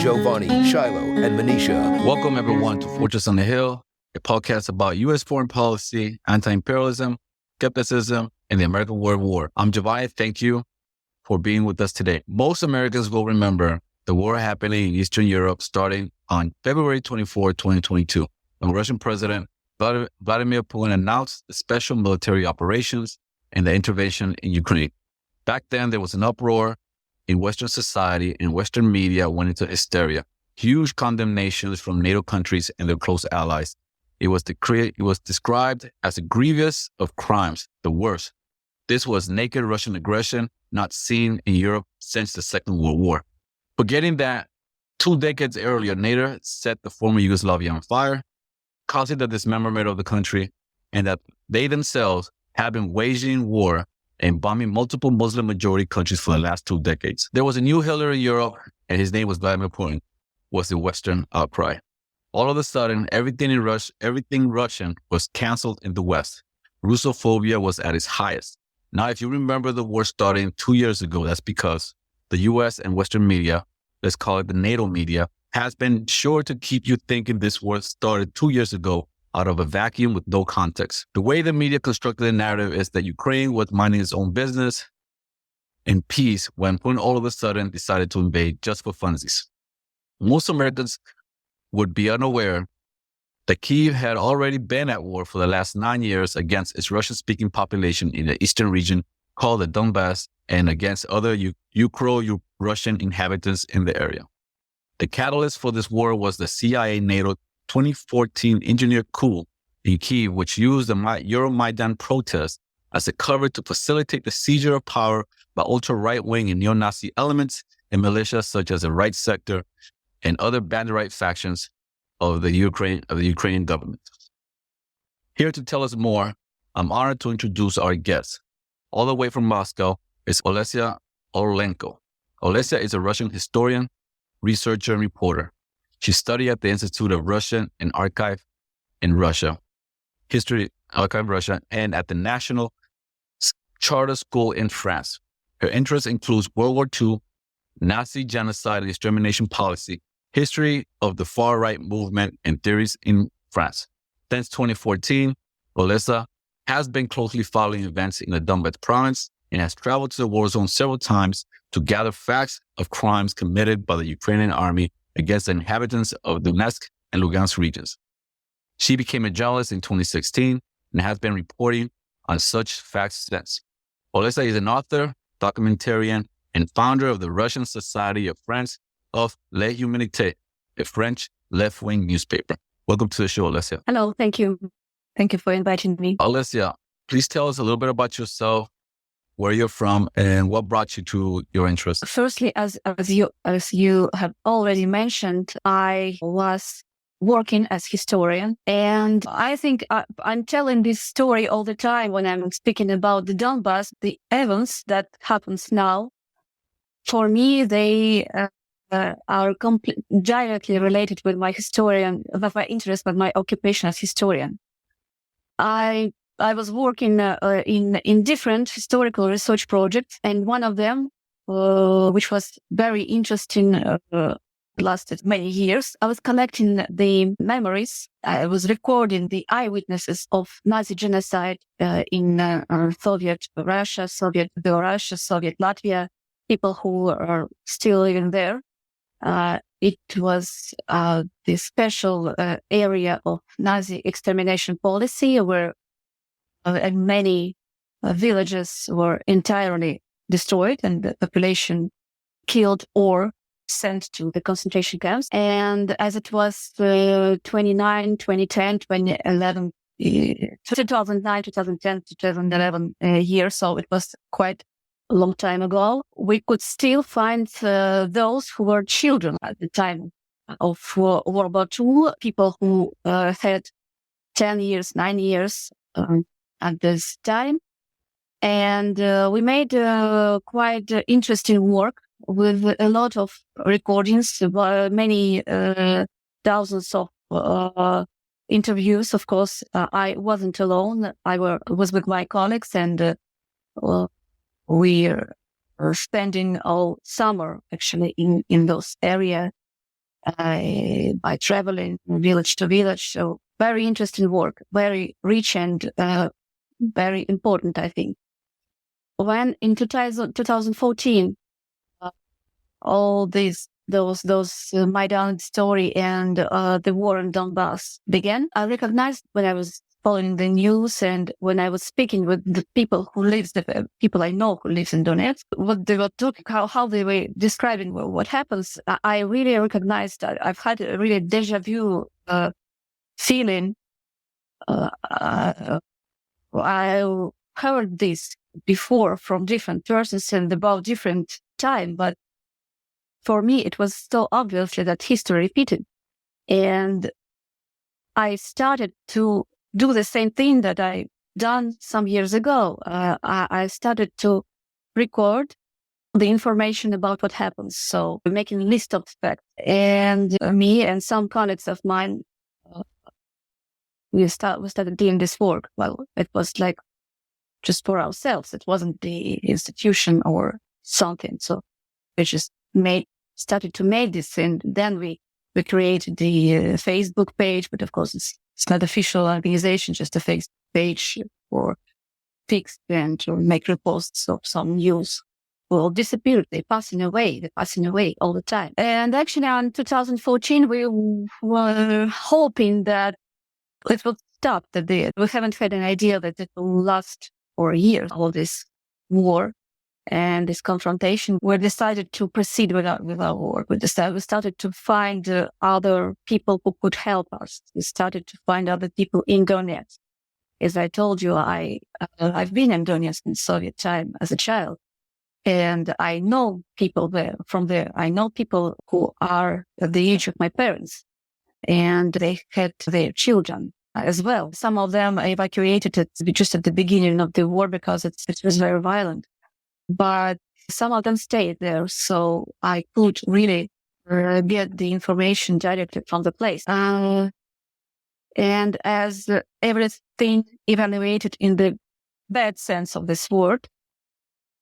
Jovanni, Shiloh, and Manisha. Welcome, everyone, to Fortress on the Hill, a podcast about U.S. foreign policy, anti-imperialism, skepticism, and the American World War. I'm Jovanni. Thank you for being with us today. Most Americans will remember the war happening in Eastern Europe starting on February 24, 2022, when Russian President Vladimir Putin announced the special military operations and the intervention in Ukraine. Back then, there was an uproar in Western society, and Western media went into hysteria. Huge condemnations from NATO countries and their close allies. It was described as a grievous of crimes, the worst. This was naked Russian aggression not seen in Europe since the Second World War. Forgetting that 2 decades earlier, NATO set the former Yugoslavia on fire, causing the dismemberment of the country, and that they themselves have been waging war and bombing multiple Muslim-majority countries for the last 2 decades. There was a new Hitler in Europe, and his name was Vladimir Putin, was the Western outcry. All of a sudden, everything Russian was canceled in the West. Russophobia was at its highest. Now, if you remember the war starting 2 years ago, that's because the U.S. and Western media, let's call it the NATO media, has been sure to keep you thinking this war started 2 years ago out of a vacuum with no context. The way the media constructed the narrative is that Ukraine was minding its own business in peace when Putin all of a sudden decided to invade just for funsies. Most Americans would be unaware that Kyiv had already been at war for the last 9 years against its Russian-speaking population in the eastern region called the Donbass and against other Ukrainian inhabitants in the area. The catalyst for this war was the CIA-NATO 2014 engineered coup in Kyiv, which used the Euromaidan protests as a cover to facilitate the seizure of power by ultra-right-wing and neo-Nazi elements and militias such as the Right Sector and other band-right factions of the Ukrainian government. Here to tell us more, I'm honored to introduce our guest. All the way from Moscow is Olesya Orlenko. Olesya is a Russian historian, researcher, and reporter. She studied at the Institute of Russian and Archive in Russia, History Archive Russia, and at the National Charter School in France. Her interests include World War II, Nazi genocide and extermination policy, history of the far-right movement, and theories in France. Since 2014, Olesya has been closely following events in the Donbass province and has traveled to the war zone several times to gather facts of crimes committed by the Ukrainian army against the inhabitants of Donetsk and Lugansk regions. She became a journalist in 2016 and has been reporting on such facts since. Olesya is an author, documentarian, and founder of the Russian Society of Friends of l'Humanité, a French left-wing newspaper. Welcome to the show, Olesya. Hello, thank you. Thank you for inviting me. Olesya, please tell us a little bit about yourself, where you're from, and what brought you to your interest. Firstly, as you have already mentioned, I was working as historian, and I think I'm telling this story all the time when I'm speaking about the Donbass. The events that happens now, for me, they are directly related with my interest, with my occupation as historian. I was working in different historical research projects, and one of them, which was very interesting, lasted many years. I was collecting the memories. I was recording the eyewitnesses of Nazi genocide in Soviet Russia, Soviet Belarus, Soviet Latvia, people who are still living there. It was the special area of Nazi extermination policy where and many villages were entirely destroyed and the population killed or sent to the concentration camps. And as it was 2009, 2010 years, so it was quite a long time ago, we could still find those who were children at the time of World War II, people who had 10 years, 9 years, at this time. And we made quite interesting work with a lot of recordings, many thousands of interviews. Of course, I wasn't alone. I was with my colleagues, and we were spending all summer actually in those areas by traveling village to village. So very interesting work, very rich and very important, I think. When in 2014, all those Maidan story and the war in Donbass began, I recognized when I was following the news and when I was speaking with the people the people I know who lives in Donetsk, what they were talking, how they were describing what happens, I really recognized that I've had a really deja vu feeling. I heard this before from different persons and about different time, but for me, it was so obviously that history repeated. And I started to do the same thing that I done some years ago. I started to record the information about what happens. So making a list of facts. And me and some colleagues of mine, we started doing this work. Well, it was like just for ourselves. It wasn't the institution or something. So we just started to make this, and then we created the Facebook page, but of course it's not official organization, just a Facebook page for fix and to make reposts of some news. Will disappear. They're passing away all the time. And actually in 2014, we were hoping that it will stop the day. We haven't had an idea that it will last for years, all this war and this confrontation. We decided to proceed with our work. We started to find other people who could help us. We started to find other people in Donetsk. As I told you, I've been in Donetsk in Soviet time as a child, and I know people there from there. I know people who are at the age of my parents, and they had their children as well. Some of them evacuated just at the beginning of the war because it was very violent. But some of them stayed there, so I could really get the information directly from the place. And as everything evaluated in the bad sense of this word,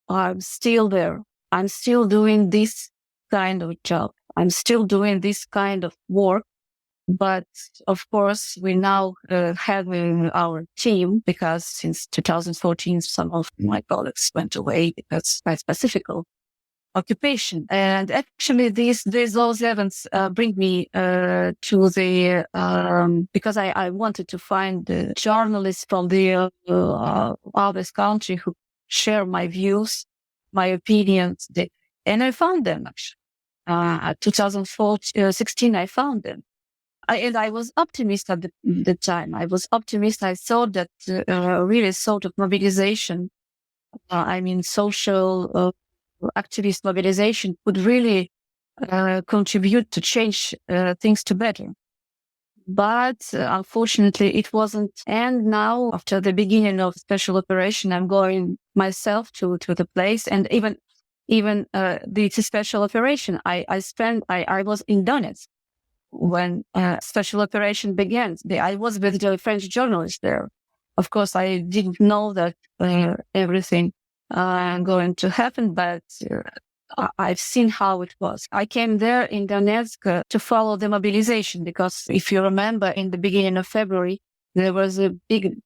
I'm still there. I'm still doing this kind of job. I'm still doing this kind of work. But of course, we now have our team, because since 2014, some of my colleagues went away because by specific occupation. And actually, those events bring me to the because I wanted to find journalists from the other country who share my views, my opinions, and I found them actually. 2016, I found them. And I was optimistic at the time. I was optimistic. I thought that really sort of mobilization, social activist mobilization could really contribute to change things to better. But unfortunately, it wasn't. And now, after the beginning of special operation, I'm going myself to the place. And even the special operation, I was in Donetsk when special operation began. I was with the French journalists there. Of course, I didn't know that everything going to happen, but I've seen how it was. I came there in Donetsk to follow the mobilization, because if you remember, in the beginning of February, there was a big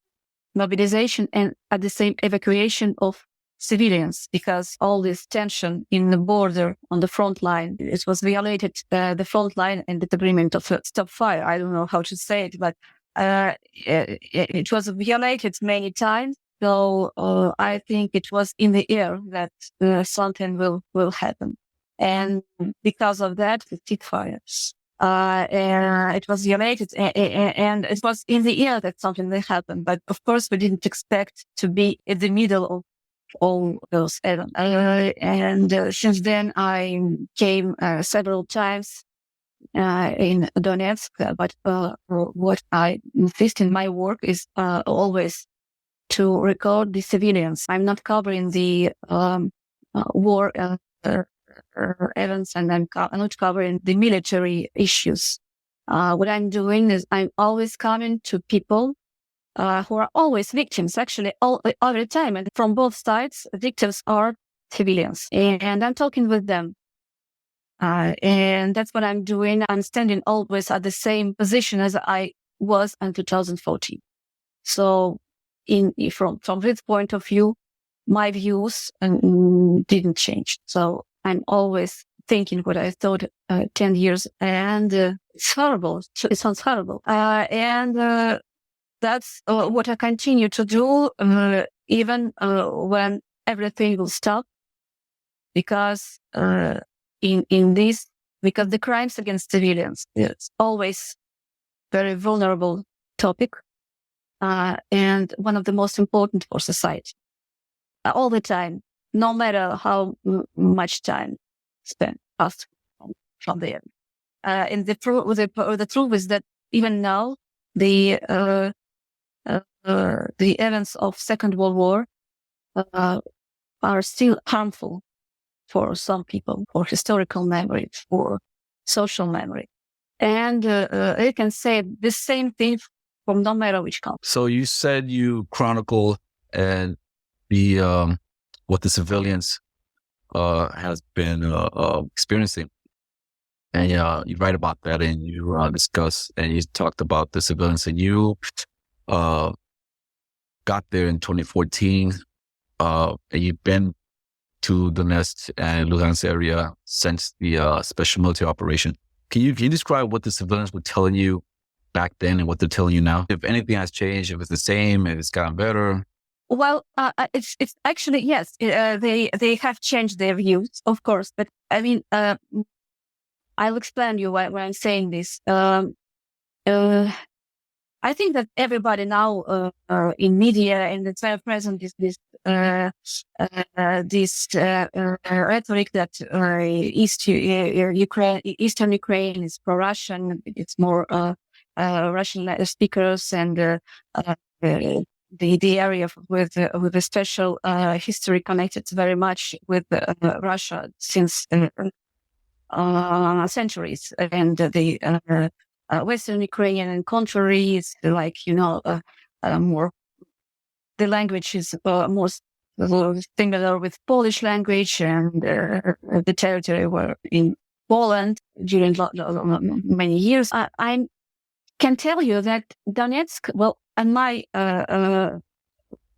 mobilization and at the same evacuation of civilians, because all this tension in the border on the front line, it was violated the front line and the agreement of stop fire. I don't know how to say it, but it was violated many times. So I think it was in the air that something will happen. And because of that, the ceasefires. It was violated and it was in the air that something will happen. But of course, we didn't expect to be in the middle of all those events. And since then, I came several times in Donetsk. But what I insist in my work is always to record the civilians. I'm not covering the war events, and I'm not covering the military issues. What I'm doing is I'm always coming to people who are always victims, actually, all the time. And from both sides, victims are civilians. And I'm talking with them. And that's what I'm doing. I'm standing always at the same position as I was in 2014. So from this point of view, my views didn't change. So I'm always thinking what I thought 10 years, and it's horrible. It sounds horrible. And that's what I continue to do, even when everything will stop, because because the crimes against civilians is always very vulnerable topic, and one of the most important for society. All the time, no matter how much time spent passed from there. And the truth is that even now, the events of Second World War are still harmful for some people, for historical memory, for social memory. And I can say the same thing from no matter which country. So you said you chronicle and the what the civilians has been experiencing, and you write about that, and you discuss, and you talked about the civilians, and you got there in 2014, and you've been to Donetsk and Lugansk area since the special military operation. Can you describe what the civilians were telling you back then and what they're telling you now? If anything has changed, if it's the same, if it's gotten better? Well, it's actually, yes, they have changed their views, of course. But I mean, I'll explain you why I'm saying this. I think that everybody now in media, and it's very present, is this rhetoric that Eastern Ukraine is pro-Russian. It's more Russian speakers, and the area with a special history connected very much with Russia since centuries, and the Western Ukrainian and contrary is like, more, the language is more similar with Polish language, and the territory were in Poland during many years. I can tell you that Donetsk, well, in my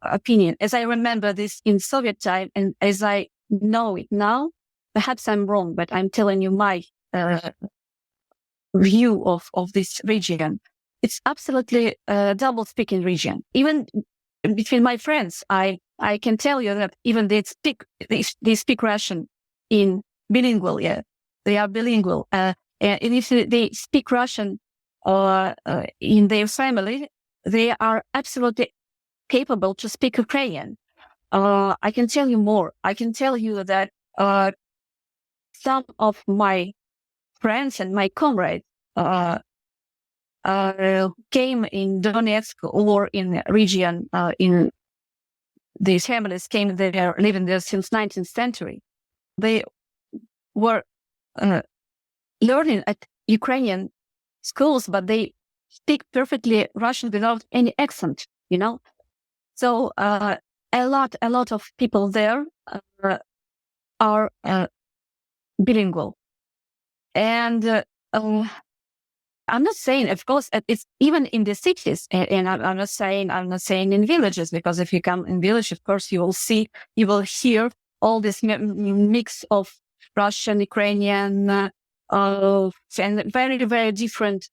opinion, as I remember this in Soviet time, and as I know it now, perhaps I'm wrong, but I'm telling you my view of this region. It's absolutely a double-speaking region. Even between my friends, I can tell you that even they speak Russian in bilingual. Yeah, they are bilingual. And if they speak Russian in their family, they are absolutely capable to speak Ukrainian. I can tell you more. I can tell you that some of my friends and my comrades came in Donetsk or in region, in these families came there, living there since 19th century. They were learning at Ukrainian schools, but they speak perfectly Russian without any accent, So a lot of people there are bilingual. And I'm not saying, of course, it's even in the cities, and I'm not saying in villages, because if you come in village, of course, you will hear all this mix of Russian, Ukrainian, and very, very different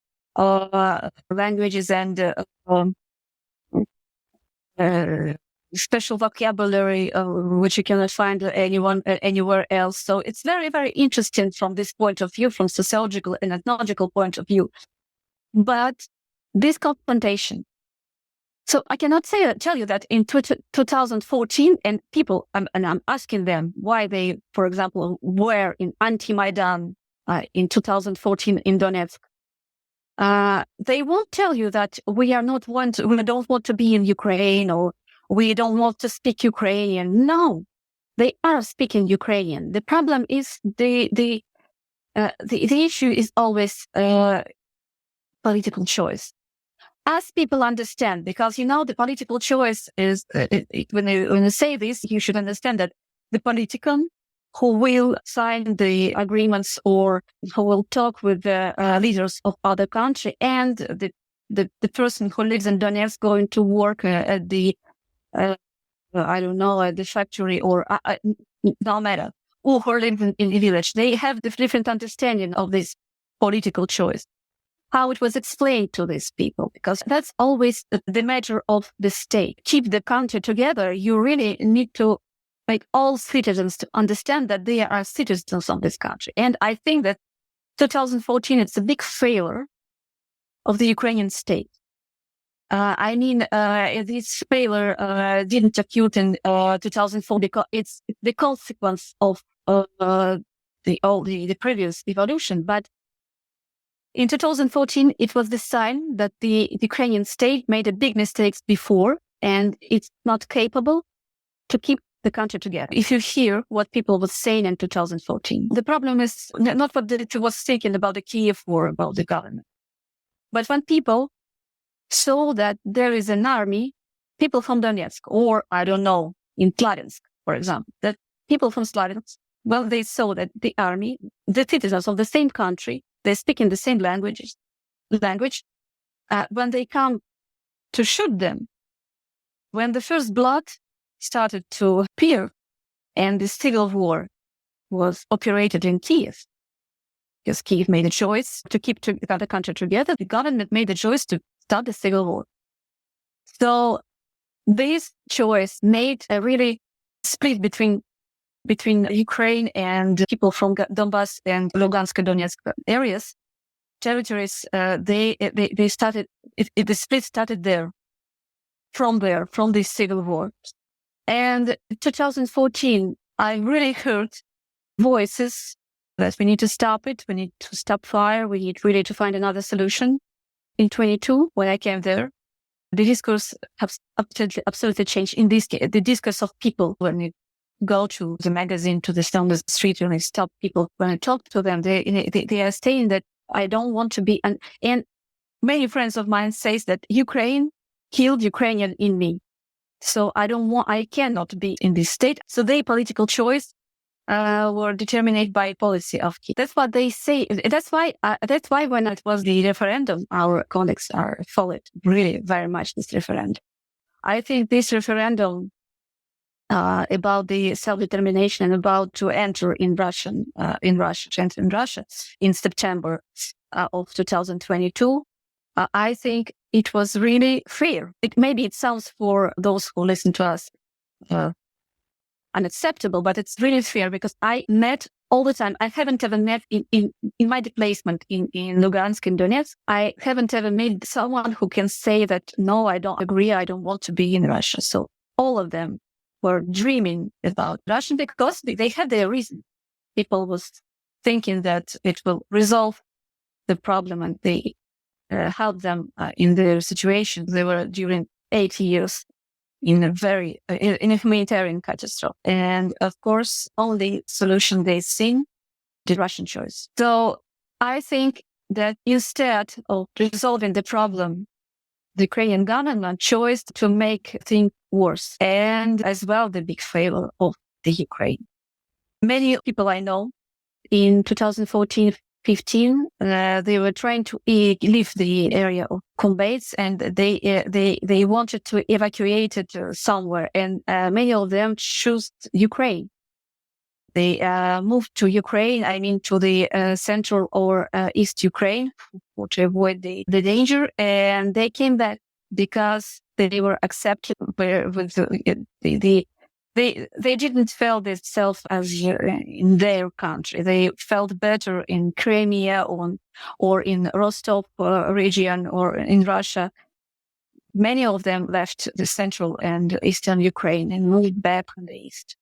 languages and special vocabulary, which you cannot find anywhere else. So it's very, very interesting from this point of view, from sociological and ethnological point of view. But this confrontation. So I cannot tell you that in 2014, and people, and I'm asking them why they, for example, were in anti-Maidan in 2014 in Donetsk. They won't tell you that we don't want to be in Ukraine, or we don't want to speak Ukrainian. No, they are speaking Ukrainian. The problem is the issue is always political choice. As people understand, because the political choice is when you say this, you should understand that the politician who will sign the agreements or who will talk with the leaders of other country, and the person who lives in Donetsk going to work at the I don't know, at the factory or no matter, or who live in a village. They have different understanding of this political choice, how it was explained to these people, because that's always the matter of the state. Keep the country together. You really need to make all citizens to understand that they are citizens of this country. And I think that 2014, it's a big failure of the Ukrainian state. This failure didn't occur in 2004 because it's the consequence of the previous evolution. But in 2014, it was the sign that the Ukrainian state made a big mistakes before, and it's not capable to keep the country together. If you hear what people were saying in 2014, the problem is not what it was thinking about the Kiev war, about the government, but when people saw that there is an army, people from Donetsk, or I don't know, in Lugansk, for example, that people from Lugansk, well, they saw that the army, the citizens of the same country, they speak in the same language, when they come to shoot them, when the first blood started to appear and the civil war was operated in Kiev, because Kiev made a choice to keep the country together, the government made a choice to start the civil war. So this choice made a really split between Ukraine and people from Donbass and Lugansk and Donetsk areas, territories. They started. The split started there, from this civil war. And 2014, I really heard voices that we need to stop it. We need to stop fire. We need really to find another solution. In 22, when I came there, the discourse has absolutely changed. In this case, the discourse of people, when you go to the magazine, to the street, when I stop people, when I talk to them, they are saying that I don't want to be, and many friends of mine says that Ukraine killed Ukrainian in me. So I cannot be in this state. So their political choice were determined by policy of Kiev. That's what they say. That's why when it was the referendum, our colleagues followed really very much this referendum. I think this referendum about the self-determination and about to enter in Russia in September of 2022, I think it was really fair. Maybe it sounds for those who listen to us unacceptable, but it's really fair because I met all the time. I haven't ever met in my displacement in Lugansk and Donetsk. I haven't ever met someone who can say that, no, I don't agree. I don't want to be in Russia. So all of them were dreaming about Russia because they had their reason. People was thinking that it will resolve the problem and they help them in their situation. They were during 8 years in a humanitarian catastrophe. And of course, only solution they seen, the Russian choice. So I think that instead of resolving the problem, the Ukrainian government chose to make things worse. And as well, the big failure of the Ukraine. Many people I know in 2014-15, they were trying to leave the area of Donbass, and they wanted to evacuate it somewhere. And many of them chose Ukraine. They moved to Ukraine, to the central or east Ukraine to avoid the danger. And they came back because they were accepted with they didn't feel themselves as in their country. They felt better in Crimea or in Rostov region or in Russia. Many of them left the central and eastern Ukraine and moved back in the east.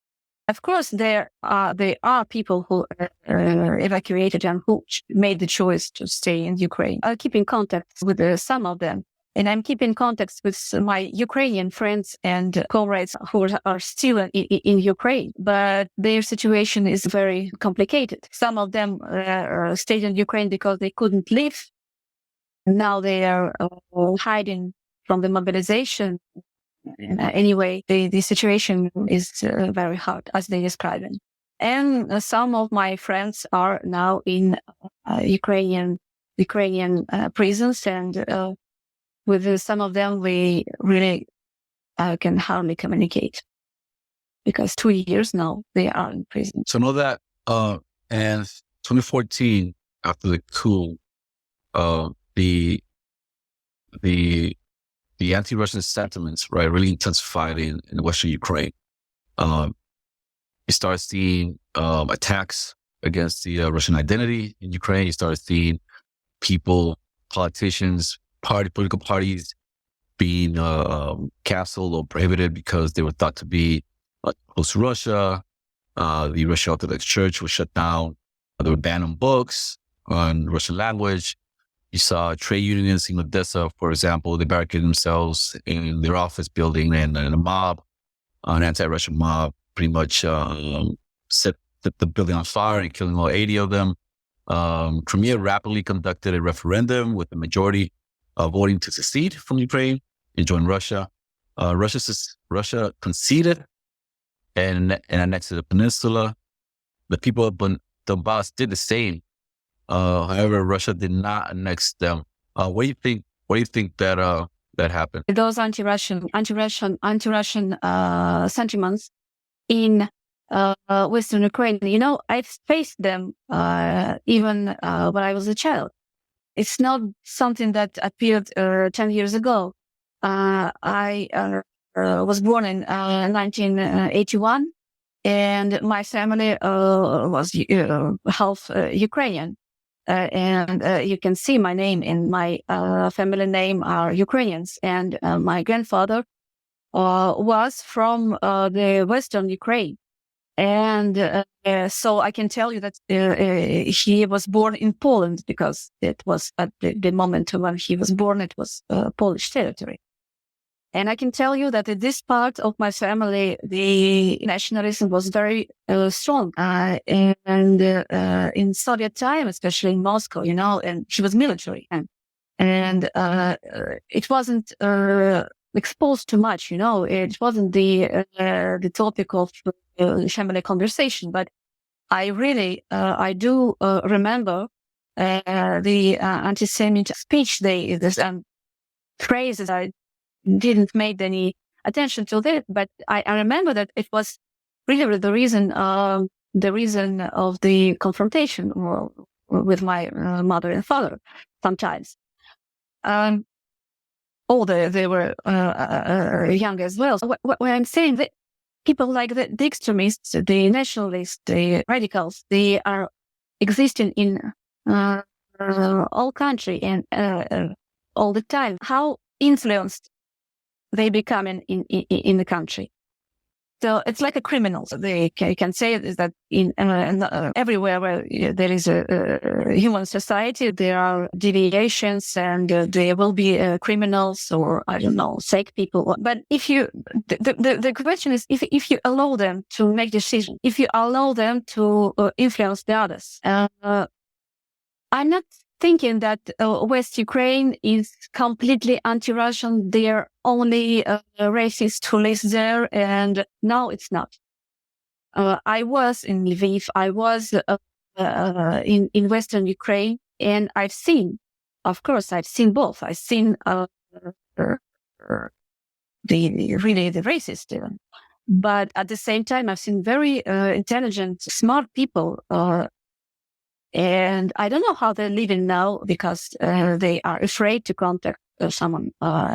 Of course, there are people who evacuated and who made the choice to stay in Ukraine. I keep in contact with some of them. And I'm keeping contact with my Ukrainian friends and comrades who are still in Ukraine, but their situation is very complicated. Some of them stayed in Ukraine because they couldn't leave. Now they are hiding from the mobilization. Anyway, the situation is very hard, as they describe it. And some of my friends are now in Ukrainian prisons, and with some of them we really can hardly communicate, because 2 years now they are in prison. So know that in 2014, after the coup, the anti-Russian sentiments, right, really intensified in Western Ukraine. You start seeing attacks against the Russian identity in Ukraine. You start seeing people, politicians, political parties being canceled or prohibited because they were thought to be close to Russia. The Russian Orthodox Church was shut down. They were banned on books on Russian language. You saw trade unions in Odessa, for example, they barricaded themselves in their office building, and a mob, an anti-Russian mob, pretty much set the building on fire and killing all 80 of them. Crimea rapidly conducted a referendum with the majority voting to secede from Ukraine and join Russia. Russia conceded and annexed the peninsula. The people of Donbass did the same. However, Russia did not annex them. What do you think that happened? Those anti-Russian sentiments in Western Ukraine, I've faced them even when I was a child. It's not something that appeared 10 years ago. I was born in 1981, and my family was half Ukrainian. And you can see my name and my family name are Ukrainians. And my grandfather was from the Western Ukraine. And so I can tell you that he was born in Poland, because it was at the moment when he was born, it was Polish territory. And I can tell you that in this part of my family, the nationalism was very strong. And in Soviet time, especially in Moscow, and he was military. And it wasn't exposed too much, it wasn't the topic of family conversation. But I really, I do remember the anti-Semitic speech, this phrases. I didn't make any attention to that, but I remember that it was really the reason of the confrontation with my mother and father sometimes. Although they were young as well. So what I'm saying, that people like the extremists, the nationalists, the radicals, they are existing in all country and all the time. How influenced they become in the country. So it's like a criminal. They can say that in everywhere where there is a human society, there are deviations, and there will be criminals, or I don't know, fake people. But if the question is, if you allow them to make decisions, if you allow them to influence the others, I'm not thinking that West Ukraine is completely anti-Russian. They're only racist who lives there, and no, it's not. I was in Lviv. I was in Western Ukraine, and I've seen both. I've seen the racist, but at the same time, I've seen very intelligent, smart people. And I don't know how they're living now, because they are afraid to contact someone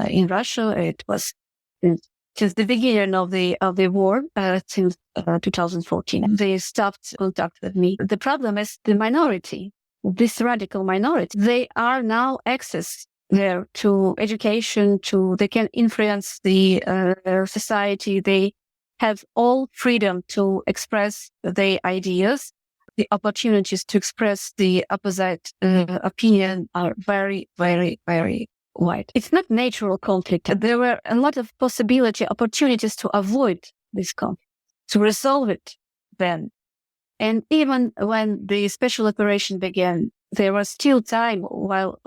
in Russia. It was since the beginning of the war, since 2014. They stopped contact with me. The problem is the minority, this radical minority. They are now access there to education, they can influence the society. They have all freedom to express their ideas. The opportunities to express the opposite opinion are very, very, very wide. It's not natural conflict. There were a lot of opportunities to avoid this conflict, to resolve it then. And even when the special operation began, there was still time while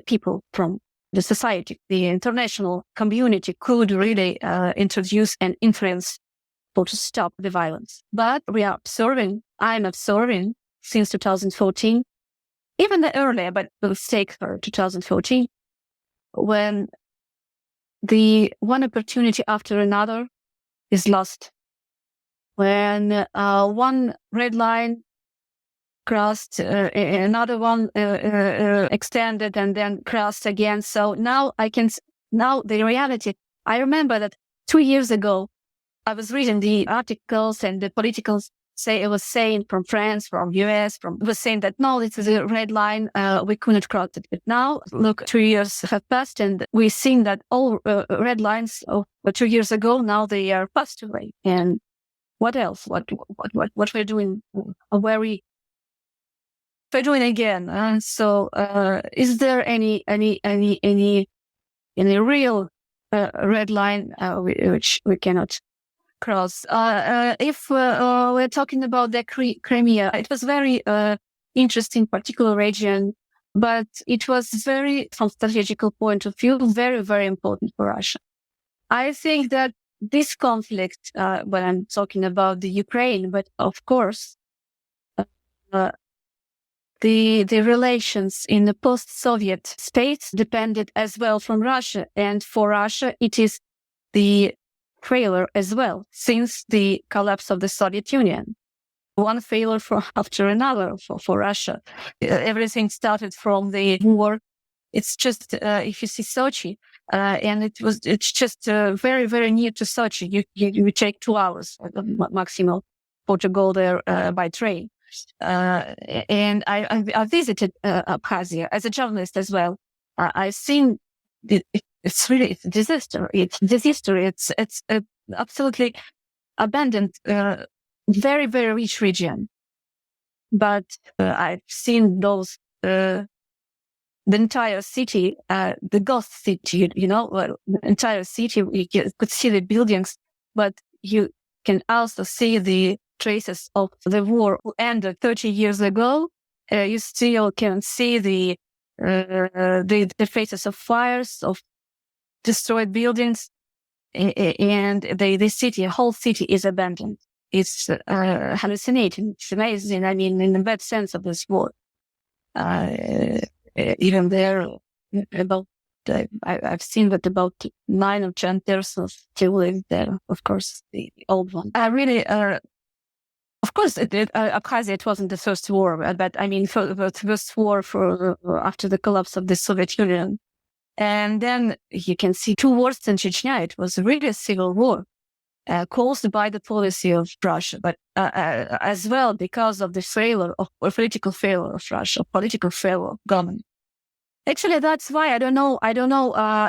people from the society, the international community could really introduce and influence for to stop the violence. But I'm observing since 2014, even earlier, but let's take for 2014, when the one opportunity after another is lost. When one red line crossed, another one extended and then crossed again. So now the reality, I remember that 2 years ago, I was reading the articles and the politicals it was saying from France, from US, was saying that no, this is a red line, we couldn't cross it. But now, look, 2 years have passed and we've seen that all red lines of 2 years ago, now they are passed away. And what else? What we're doing? We're doing again. So, is there any real red line which we cannot cross? If we're talking about the Crimea, it was very interesting, particular region, but it was very, from strategical point of view, very, very important for Russia. I think that this conflict, when I'm talking about the Ukraine, but of course, the relations in the post-Soviet states depended as well from Russia. And for Russia, it is the failure as well, since the collapse of the Soviet Union. One failure after another for Russia. Everything started from the war. It's just, if you see Sochi, and it's just very, very near to Sochi. You take 2 hours maximum to go there by train. And I visited Abkhazia as a journalist as well. I've seen it's a disaster. It's absolutely abandoned, very, very rich region. But I've seen those the entire city, the ghost city. The entire city. You could see the buildings, but you can also see the traces of the war ended 30 years ago. You still can see the traces of fires, of destroyed buildings, and the whole city is abandoned. It's hallucinating. It's amazing. I mean, in the bad sense of this word. Even there, I've seen that about 9 or 10 persons still live there. Of course, the old one. I really, of course, Abkhazia, it wasn't the first war, but I mean, for the first war after the collapse of the Soviet Union. And then you can see 2 wars in Chechnya. It was really a civil war caused by the policy of Russia, but as well because of the political failure of Russia, political failure of government. Actually, that's why I don't know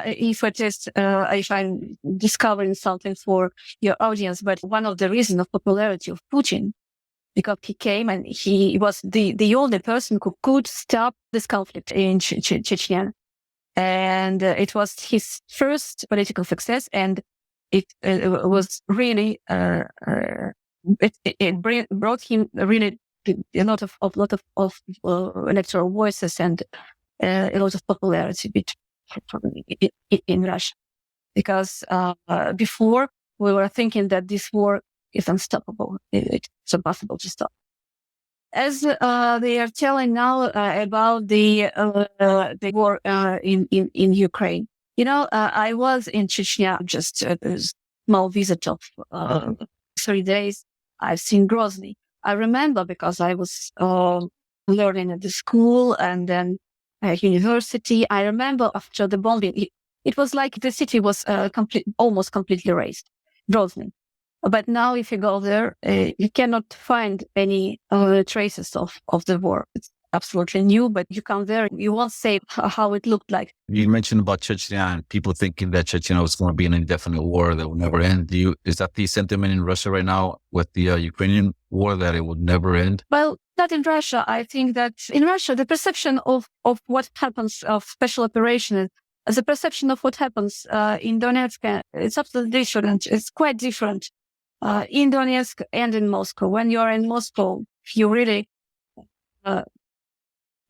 if it is if I'm discovering something for your audience, but one of the reasons of popularity of Putin, because he came and he was the only person who could stop this conflict in Chechnya. And it was his first political success, and it was really it brought him really a lot of electoral voices and a lot of popularity in Russia. Because before we were thinking that this war is unstoppable; it's impossible to stop. As they are telling now about the war in Ukraine. I was in Chechnya, just a small visit of 3 days. I've seen Grozny. I remember because I was learning at the school and then university. I remember after the bombing, it was like the city was almost completely razed, Grozny. But now if you go there, you cannot find any traces of the war. It's absolutely new, but you come there, you won't say how it looked like. You mentioned about Chechnya and people thinking that Chechnya was going to be an indefinite war that will never end. Is that the sentiment in Russia right now with the Ukrainian war, that it would never end? Well, not in Russia. I think that in Russia, the perception of what happens, of special operations, the perception of what happens in Donetsk, it's absolutely different. It's quite different. In Donetsk and in Moscow. When you are in Moscow, you really,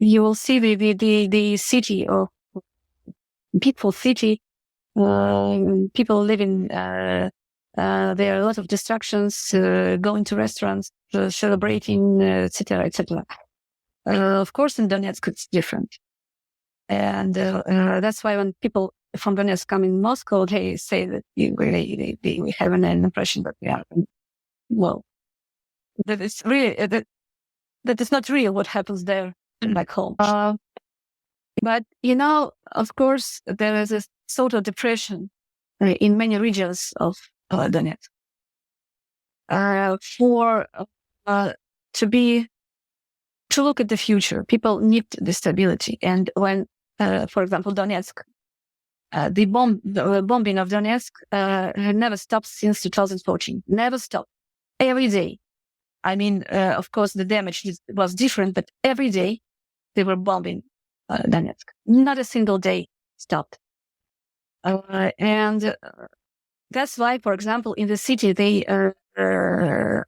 you will see the city of peaceful city, people living There are a lot of distractions, going to restaurants, celebrating, etc., etc. Of course, in Donetsk, it's different. And that's why when people from Donetsk come in Moscow, they say that we have an impression that we are, well, that it's really, that is not real what happens there back home. But, of course, there is a sort of depression in many regions of Donetsk. To look at the future, people need the stability. And when, for example, Donetsk, the bombing of Donetsk never stopped since 2014. Never stopped. Every day. I mean, of course, the damage was different, but every day they were bombing Donetsk. Not a single day stopped. And that's why, for example, in the city, they new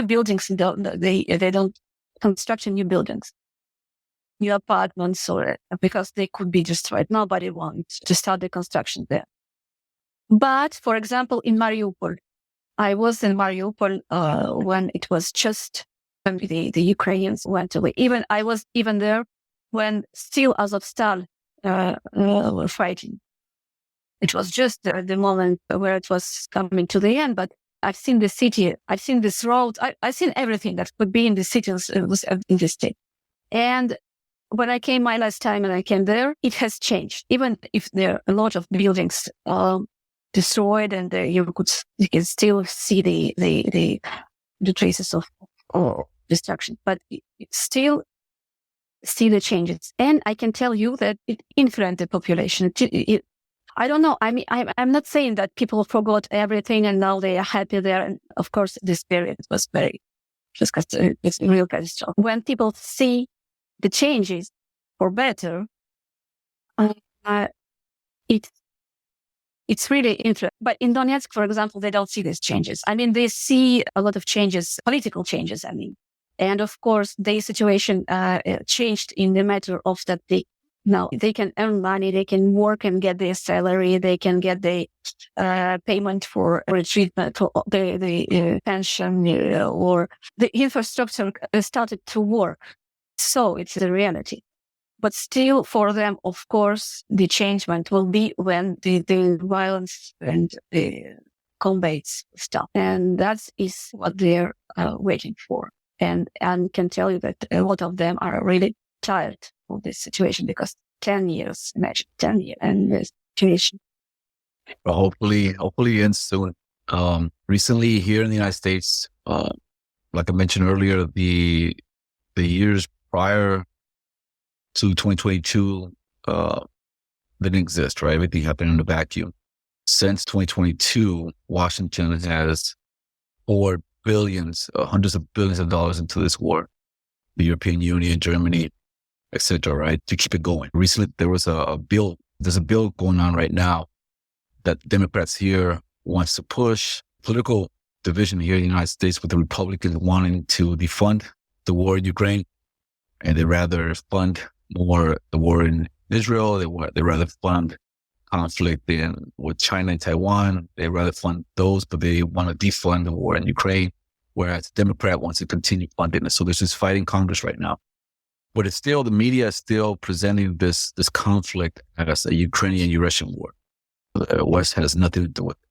buildings. They don't construct new buildings, new apartments, or because they could be destroyed. Nobody wants to start the construction there. But, for example, in Mariupol, I was in Mariupol when it was just when the Ukrainians went away. I was even there when still Azovstal were fighting. It was just the moment where it was coming to the end, but I've seen the city, I've seen this road, I've seen everything that could be in the cities in the state. And when I came my last time and I came there, it has changed. Even if there are a lot of buildings destroyed and you can still see the traces of destruction, but it still see the changes. And I can tell you that it influenced the population. I don't know. I mean, I'm not saying that people forgot everything and now they are happy there. And of course, this period was it's a real catastrophe. When people see the changes for better, it's really interesting. But in Donetsk, for example, they don't see these changes. I mean, they see a lot of changes, political changes, I mean. And of course, their situation changed in the matter of that now they can earn money, they can work and get their salary, they can get the payment for treatment, for the pension, or the infrastructure started to work. So it's the reality. But still, for them, of course, the changement will be when the violence and the combats stop. And that is what they're waiting for. And can tell you that a lot of them are really tired of this situation because 10 years, imagine 10 years and this situation. Well, hopefully ends soon. Recently here in the United States, like I mentioned earlier, the years prior to 2022 didn't exist, right? Everything happened in a vacuum. Since 2022, Washington has poured billions, hundreds of billions of dollars into this war. The European Union, Germany, etc., right? To keep it going. Recently, there was there's a bill going on right now that Democrats here wants to push political division here in the United States with the Republicans wanting to defund the war in Ukraine. And they rather fund more the war in Israel. They rather fund conflict with China and Taiwan. They rather fund those, but they want to defund the war in Ukraine, whereas the Democrat wants to continue funding it. So there's this fight in Congress right now. But it's still, the media is still presenting this conflict as a Ukrainian-Russian war. The West has nothing to do with it.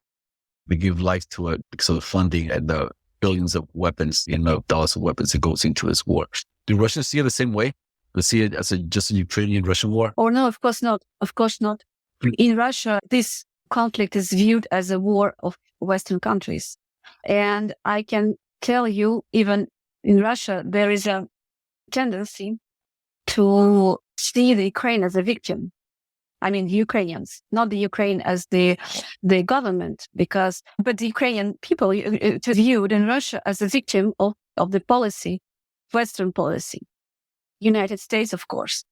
We give life to it because of the funding and the billions of weapons, dollars of weapons that goes into this war. Do Russians see it the same way? They see it as just a Ukrainian-Russian war? Oh, no, of course not. Of course not. In Russia, this conflict is viewed as a war of Western countries. And I can tell you, even in Russia, there is a tendency to see the Ukraine as a victim. I mean, Ukrainians, not the Ukraine as the government, but the Ukrainian people to viewed in Russia as a victim of the policy, Western policy, United States, of course.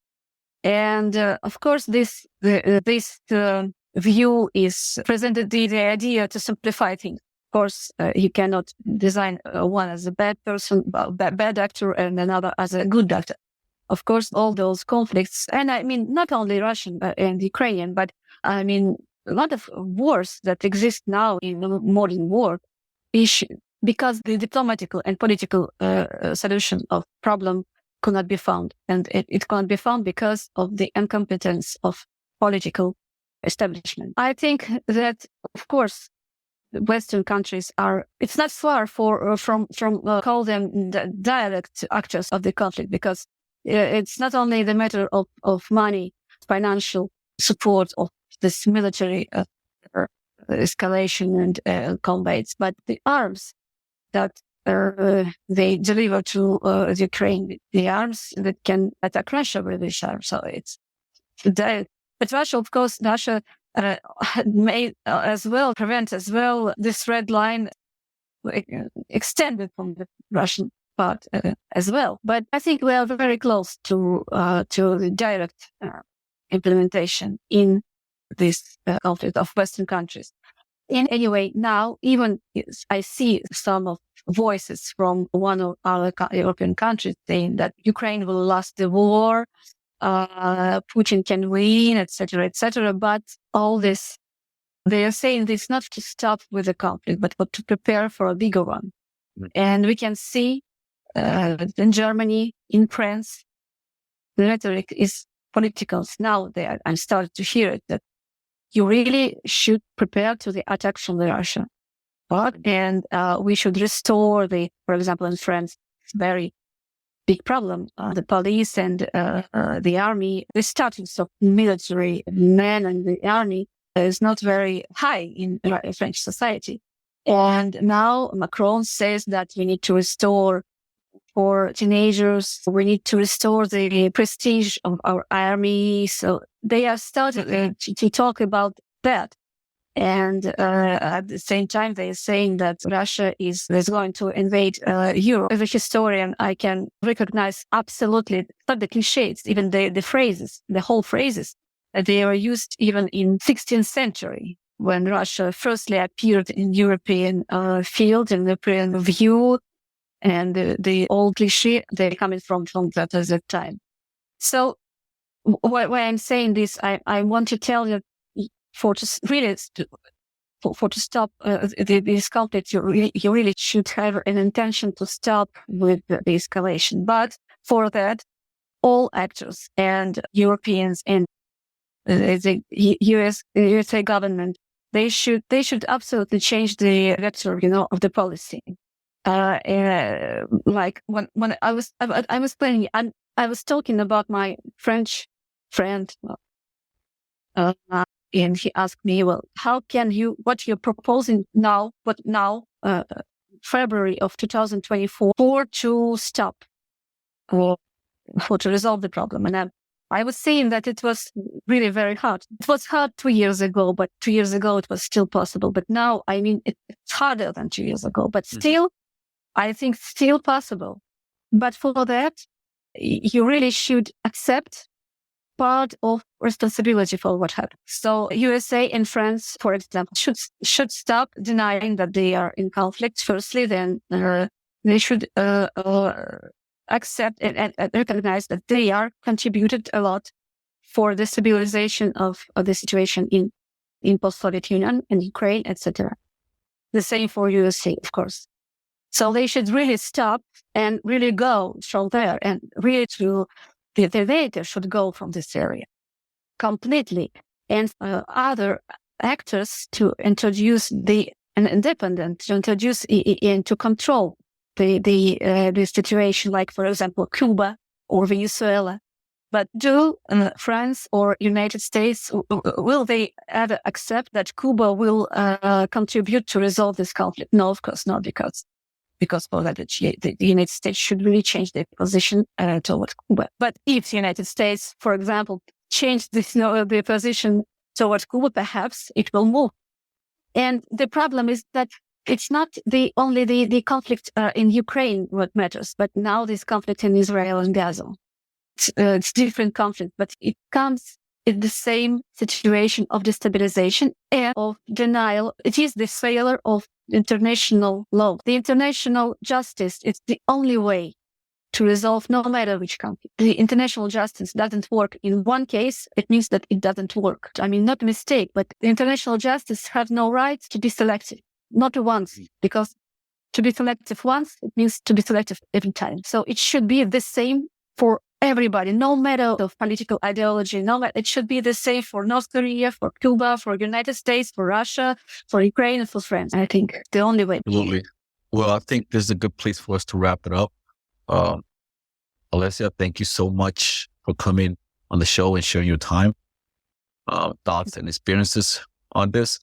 And of course, this view is presented the idea to simplify things. Of course, you cannot design one as a bad person, bad actor, and another as a good actor. Of course, all those conflicts, and I mean, not only Russian and Ukrainian, but I mean, a lot of wars that exist now in the modern world issue because the diplomatic and political solution of problem could not be found. And it cannot be found because of the incompetence of political establishment. I think that, of course, the Western countries it's not far from call them the direct actors of the conflict, because it's not only the matter of money, financial support of this military escalation and combats, but the arms that they deliver to the Ukraine, the arms that can attack Russia with these arms. So it's but Russia, of course, may as well prevent as well this red line extended from the Russian part as well. But I think we are very close to the direct implementation in this conflict of Western countries. And anyway, now even I see some of voices from one of our European countries saying that Ukraine will lose the war, Putin can win, etc., etc. But all this, they are saying this not to stop with the conflict, but to prepare for a bigger one. And we can see in Germany, in France, the rhetoric is political. Now I'm starting to hear it, that you really should prepare to the attack from the Russia. And we should restore for example, in France, it's very big problem. The police and the army, the status of military men and the army is not very high in French society. And now Macron says that we need to restore for teenagers, we need to restore the prestige of our army. So they have started to talk about that. And at the same time, they are saying that Russia is going to invade Europe. As a historian, I can recognize absolutely not the cliches, even the phrases, the whole phrases. They were used even in 16th century when Russia firstly appeared in European field, in European view, and the old cliche, they're coming from that at that time. So why I'm saying this, I want to tell you, to stop this conflict, you really should have an intention to stop with the escalation. But for that, all actors and Europeans and the USA government, they should absolutely change the vector, of the policy. Like when I was planning, I was talking about my French friend, and he asked me, well, how can what you're proposing now, February of 2024, to stop or to resolve the problem? And I was saying that it was really very hard. It was hard 2 years ago, but 2 years ago it was still possible. But now, it's harder than 2 years ago, but still, I think still possible. But for that, you really should accept part of responsibility for what happened. So USA and France, for example, should stop denying that they are in conflict. Firstly, then they should accept and recognize that they are contributed a lot for the stabilization of the situation in post-Soviet Union and Ukraine, etc. The same for USA, of course. So they should really stop and really go from there, and really the data should go from this area completely, and other actors to introduce an independent, to introduce and to control the situation, like, for example, Cuba or Venezuela. But do France or United States, will they ever accept that Cuba will contribute to resolve this conflict? No, of course not, because for that, the United States should really change their position towards Cuba. But if the United States, for example, change their position towards Cuba, perhaps it will move. And the problem is that it's not only the conflict in Ukraine what matters, but now this conflict in Israel and Gaza. It's different conflict, but it comes in the same situation of destabilization and of denial. It is the failure of international law. The international justice is the only way to resolve no matter which conflict. The international justice doesn't work in one case, it means that it doesn't work. I mean, not a mistake, but the international justice has no right to be selective, not once, because to be selective once, it means to be selective every time. So it should be the same for everybody, no matter the political ideology, it should be the same for North Korea, for Cuba, for United States, for Russia, for Ukraine, and for France. I think the only way. Absolutely. Well, I think this is a good place for us to wrap it up. Olesya, thank you so much for coming on the show and sharing your time, thoughts and experiences on this.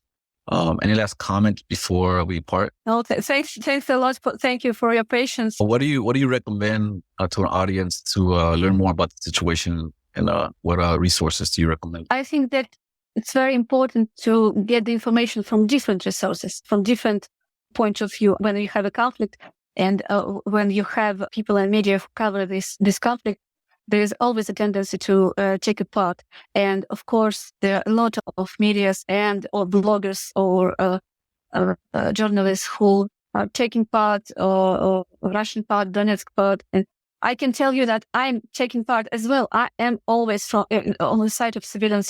Any last comment before we part? No, thanks a lot. Thank you for your patience. What do you recommend to our audience to learn more about the situation, and what resources do you recommend? I think that it's very important to get the information from different resources, from different points of view. When you have a conflict, and when you have people and media who cover this conflict, there is always a tendency to take it part. And of course, there are a lot of medias or bloggers or journalists who are taking part, or Russian part, Donetsk part. And I can tell you that I'm taking part as well. I am always on the side of civilian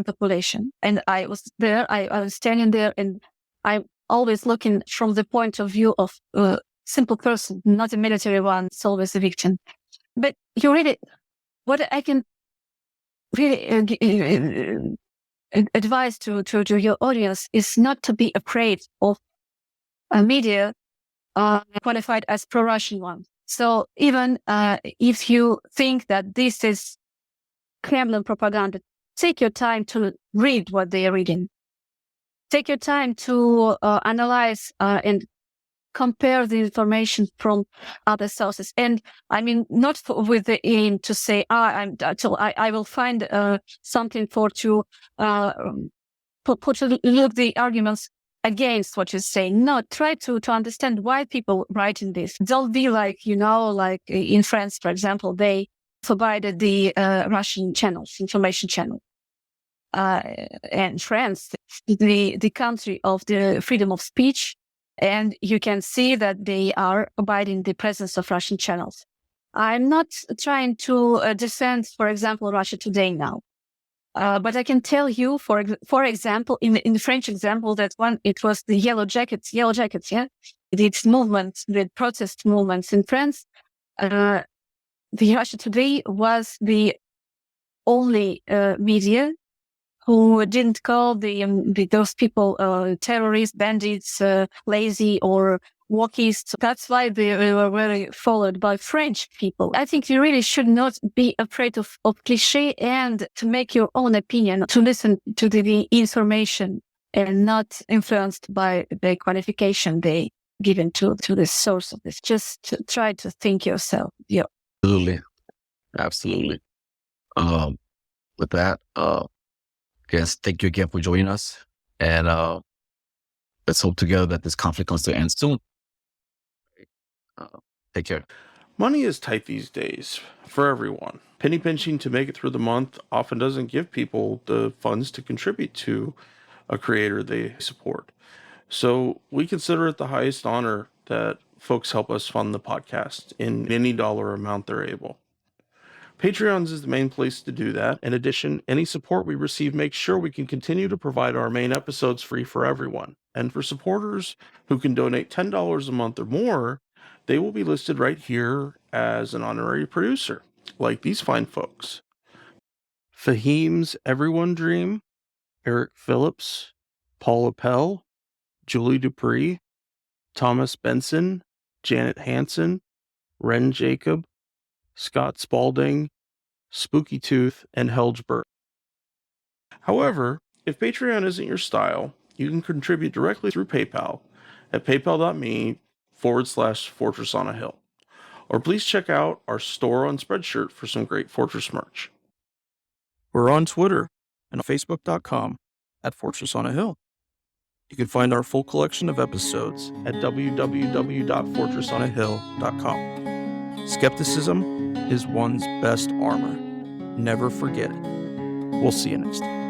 population. And I was there, I was standing there, and I'm always looking from the point of view of simple person, not a military one. It's always a victim. But what I can really advise to your audience is not to be afraid of a media qualified as pro-Russian one. So even if you think that this is Kremlin propaganda, take your time to read what they are reading. Take your time to analyze and compare the information from other sources. And I mean, not with the aim to say, I will find something to look the arguments against what you say. No, try to understand why people writing this. Don't be like in France, for example, they forbade the Russian channels, information channel. And France, the country of the freedom of speech, and you can see that they are abiding the presence of Russian channels. I'm not trying to defend, for example, Russia Today now. But I can tell you, for example, in the French example, that it was the Yellow Jackets, yeah? Its movement, the protest movements in France. The Russia Today was the only media who didn't call those people terrorists, bandits, lazy, or walkies. That's why they were very followed by French people. I think you really should not be afraid of cliché, and to make your own opinion, to listen to the information and not influenced by the qualification they given to the source of this. Just try to think yourself. Yeah. Absolutely. With that, yes, thank you again for joining us, and let's hope together that this conflict comes to an end soon. Take care. Money is tight these days for everyone. Penny pinching to make it through the month often doesn't give people the funds to contribute to a creator they support. So we consider it the highest honor that folks help us fund the podcast in any dollar amount they're able. Patreons is the main place to do that. In addition, any support we receive makes sure we can continue to provide our main episodes free for everyone. And for supporters who can donate $10 a month or more, they will be listed right here as an honorary producer, like these fine folks. Fahim's Everyone Dream, Eric Phillips, Paul Appel, Julie Dupree, Thomas Benson, Janet Hansen, Ren Jacob, Scott Spalding, Spooky Tooth, and Helgeberg. However, if Patreon isn't your style, you can contribute directly through PayPal at paypal.me/Fortress on a Hill. Or please check out our store on Spreadshirt for some great Fortress merch. We're on Twitter and Facebook.com/Fortress on a Hill. You can find our full collection of episodes At www.fortressonahill.com. Skepticism is one's best armor. Never forget it. We'll see you next time.